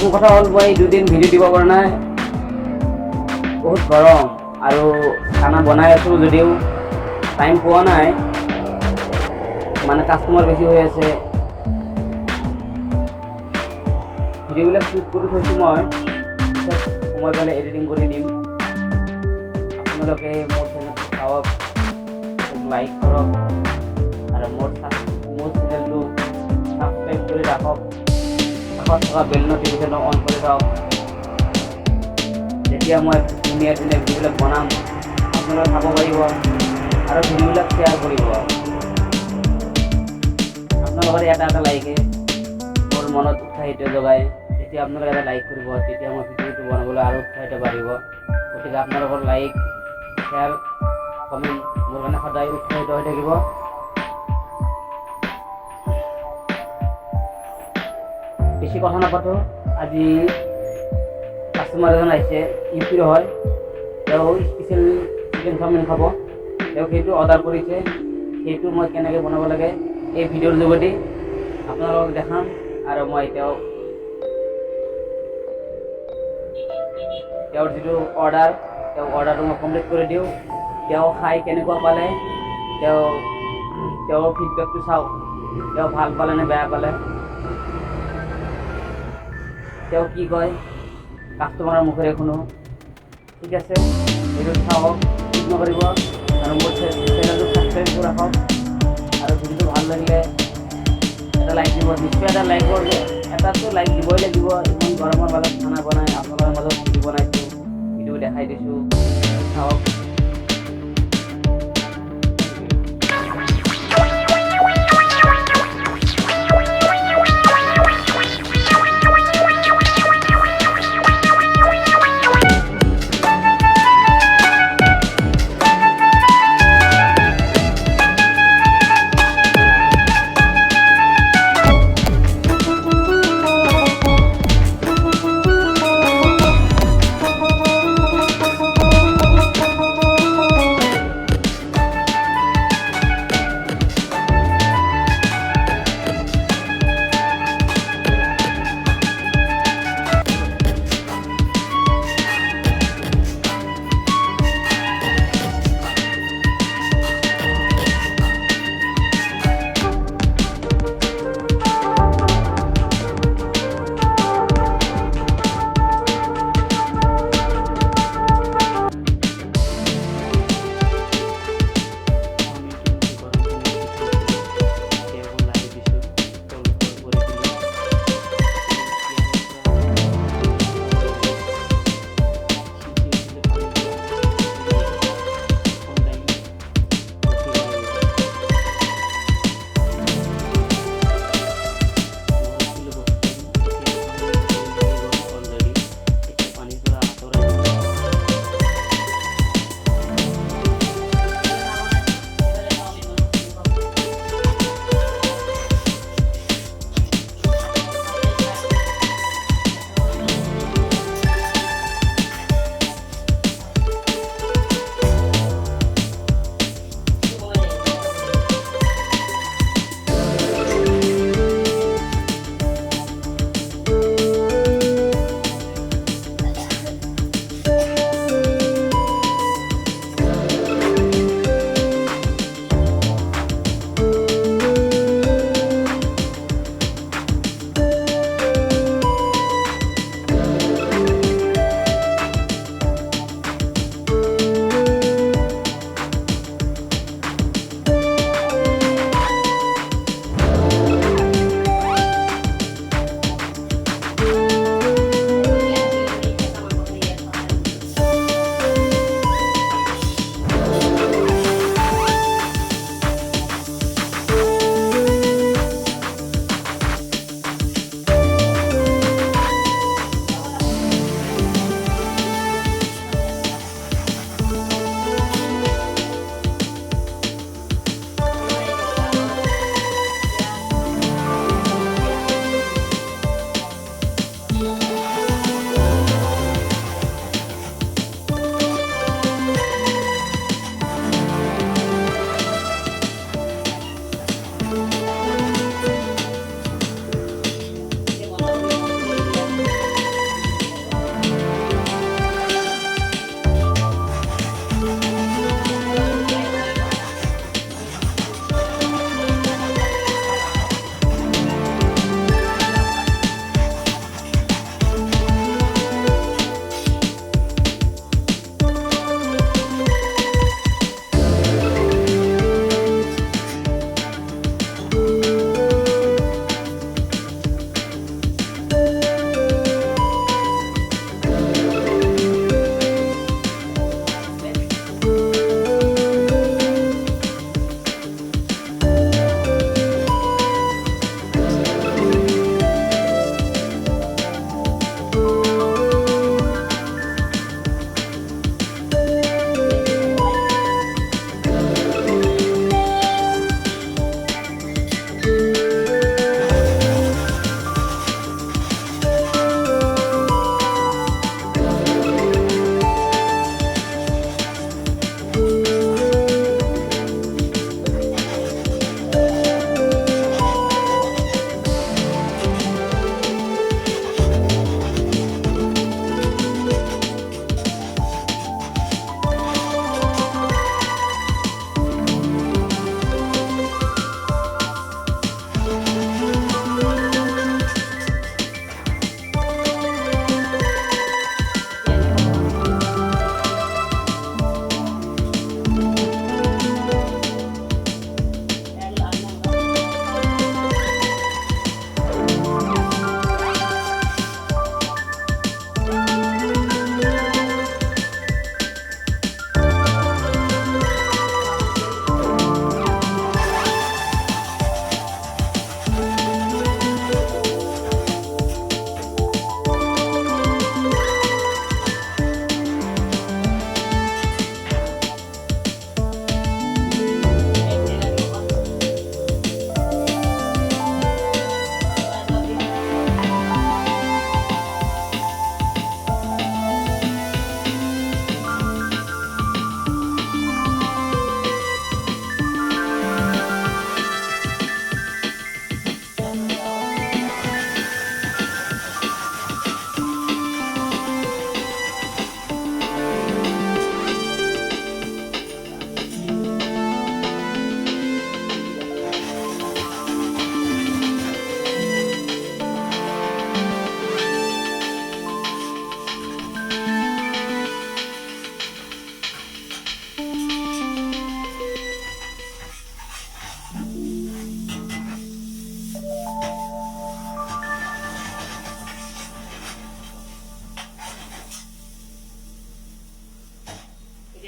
প্ৰথম কথা হ'ল মই দুদিন ভিডিঅ' দিব পৰা নাই, বহুত গৰম আৰু খানা বনাই আছোঁ যদিও টাইম পোৱা নাই, মানে কাষ্টমাৰ বেছি হৈ আছে। ভিডিঅ'বিলাক শ্বুট কৰি থৈছোঁ মই, পিছত সময় পালে এডিটিং কৰি দিম। আপোনালোকে মোৰ চেনেলটো চাওক, লাইক কৰক আৰু মোৰ চেনেলটো ছাবস্ক্ৰাইব কৰি ৰাখক। কাষত থকা বেল নটিফিকেশ্যনটো অন কৰি থওক। যেতিয়া মই ধুনীয়া ধুনীয়া ভিডিঅ'বিলাক বনাম আপোনালোকে চাব পাৰিব আৰু ভিডিঅ'বিলাক শ্বেয়াৰ কৰিব। আপোনালোকৰ এটা লাইকে মোৰ মনত উৎসাহিত যোগায়। যেতিয়া আপোনালোকে এটা লাইক কৰিব তেতিয়া মই ভিডিঅ'টো বনাবলৈ আৰু উৎসাহিত বাঢ়িব। গতিকে আপোনালোকৰ লাইক, শ্বেয়াৰ, কমেণ্ট মোৰ কাৰণে সদায় উৎসাহিত হৈ থাকিব। বেছি কথা নাপাতোঁ, আজি কাষ্টমাৰ এজন আহিছে, ইউপিৰ হয়। তেওঁ স্পেচিয়েল চিকেন চাওমিন খাব। তেওঁ সেইটো অৰ্ডাৰ কৰিছে, সেইটো মই কেনেকৈ বনাব লাগে এই ভিডিঅ'ৰ যোগেদি আপোনালোকক দেখাম। আৰু মই তেওঁৰ যিটো অৰ্ডাৰটো মই কমপ্লিট কৰি দিওঁ। তেওঁ খাই কেনেকুৱা পালে তেওঁৰ ফিডবেকটো চাওক, তেওঁ ভাল পালে নে বেয়া পালে, তেওঁ কি কয় কাষ্টমাৰৰ মুখেৰে শুনো। ঠিক আছে, এইটো চাওক, ঠিক নকৰিব আৰু মোৰ চেনেলটো ছাবস্ক্ৰাইব কৰি ৰাখক। আৰু ভিডিঅ'টো ভাল লাগিলে এটা লাইক দিব, নিশ্চয় এটা লাইক কৰিলে, এটাতো লাইক দিবই লাগিব। ইমান গৰমৰ মাজত খানা বনাই আপোনালোকৰ মাজত ভিডিঅ' বনাইছোঁ, ভিডিঅ' দেখাই দিছোঁ, চাওক।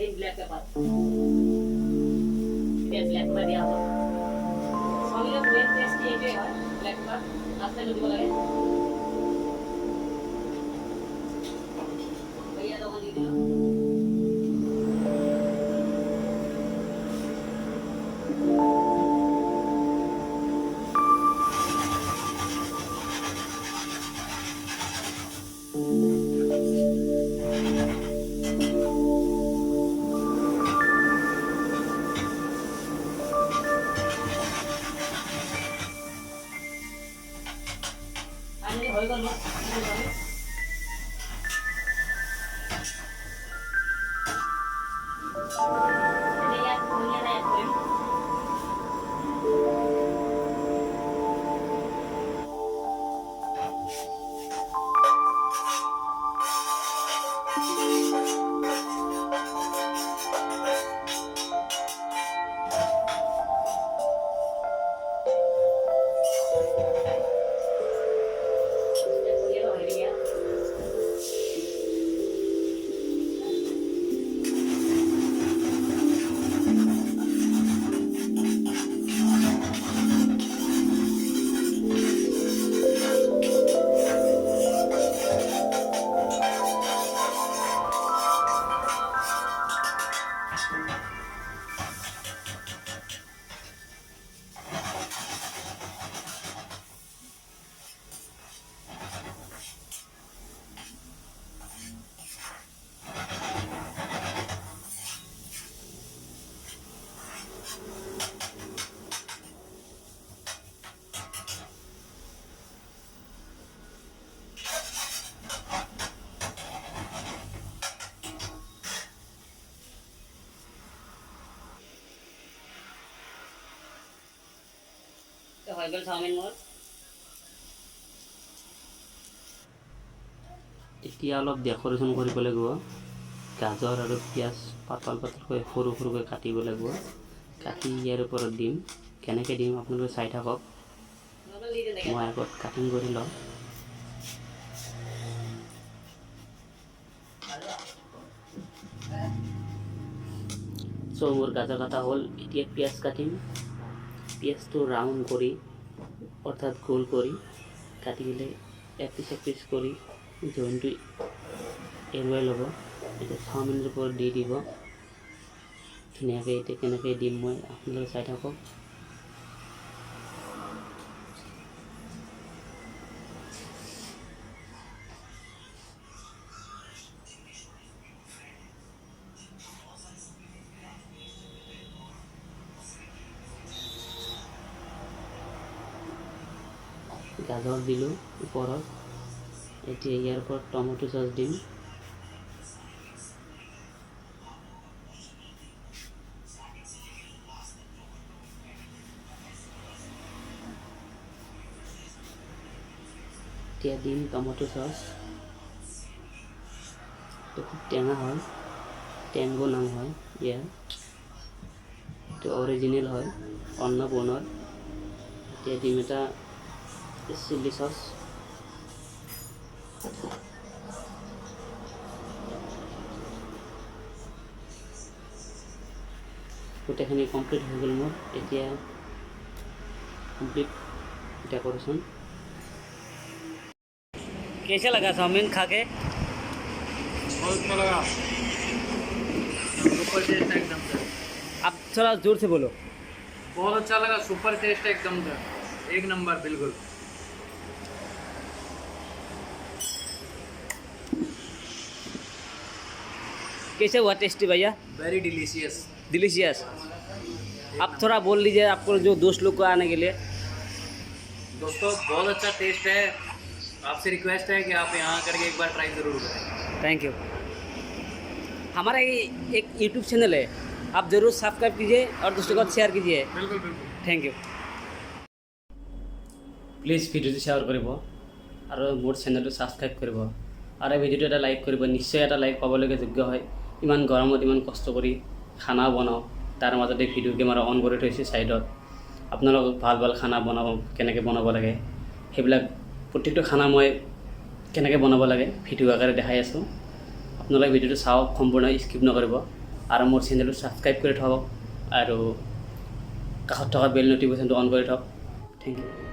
দিম ব্ল্যাক পেপার এটা ব্ল্যাক পেপার দিয়া হবে চাওমিনের মেইন টেস্ট এইটাই হয় ব্ল্যাক পেপার লাস্ট টাইম দিব লাগে ভাইয়া দাও দি দিলাম হয়ে গেল হৈ গ'ল চাওমিন মোৰ এতিয়া অলপ ডেকোৰেশ্যন কৰিব লাগিব গাজৰ আৰু পিঁয়াজ পাতল পাতলকৈ সৰু সৰুকৈ কাটিব লাগিব কাটি ইয়াৰ ওপৰত দিম কেনেকৈ দিম আপোনালোকে চাই থাকক মই আগত কাটিং কৰি লওঁ মোৰ গাজৰ কাটা হ'ল এতিয়া পিঁয়াজ কাটিম পিঁয়াজটো ৰাউণ্ড কৰি অৰ্থাৎ গোল কৰি কাটি দিলে এপিচ এপিচ কৰি জইনটো এৰুৱাই ল'ব এতিয়া চাওমিনৰ ওপৰত দি দিব ধুনীয়াকৈ এতিয়া কেনেকৈ দিম মই আপোনালোকে চাই থাকক গাজৰ দিলোঁ ওপৰত এতিয়া ইয়াৰ ওপৰত টমেটো চচ দিম এতিয়া দিম টমেটো চচ খুব টেঙা হয় টেংগো নাম হয় ইয়াৰ এইটো অৰিজিনেল হয় অন্নপূৰ্ণৰ এতিয়া দিম এটা চিলি সস গোটেইখিনি কমপ্লিট হৈ গ'ল মোৰ এতিয়া कम्प्लीट डेकोरेशन। कैसा लगा चाउमीन खा के? बहुत अच्छा लगा, सुपर टेस्ट है एकदम से। आप थोड़ा जोर से बोलो। बहुत अच्छा लगा, सुपर टेस्ट है एकदम से, एक नंबर बिल्कुल। कैसे हुआ टेस्टी भैया? Very delicious. डिलीशियस। आप थोड़ा बोल लीजिए आपको जो दोस्त लोग को आने के लिए। दोस्तों बहुत अच्छा टेस्ट है, आपसे रिक्वेस्ट है कि आप यहाँ करके एक बार ट्राई ज़रूर करें। Thank you. हमारा एक यूट्यूब चैनल है, आप ज़रूर सब्सक्राइब कीजिए और दूसरों को शेयर कीजिए। बिल्कुल बिल्कुल। Thank you. Please video share करिब और मोर चैनल सब्सक्राइब करिब और भिडिओ এটা लाइक करिब। निश्चय এটা लाइक पाबलगे योग्य है। इमान गरमत इमान कष्ट करी खाना बनाओ, तार मजते भिडिओ केमेरा अन कर थैसे साइडत। आपनालोक ভাল ভাল खाना बनाब केनेके बनाब लागे हेबिलाक प्रत्येकটো खाना मैं केनेके बनाब लागे भिडिओ आकारे देखाई आसो। आपनालोक भिडिओ चाওক, सम्पूर्ण स्किप नकरिब আৰু মোৰ চেনেলটো ছাবস্ক্ৰাইব কৰি থওক আৰু কাষত থকা বেল নটিফিকেশ্যনটো অন কৰি থওক। Thank U.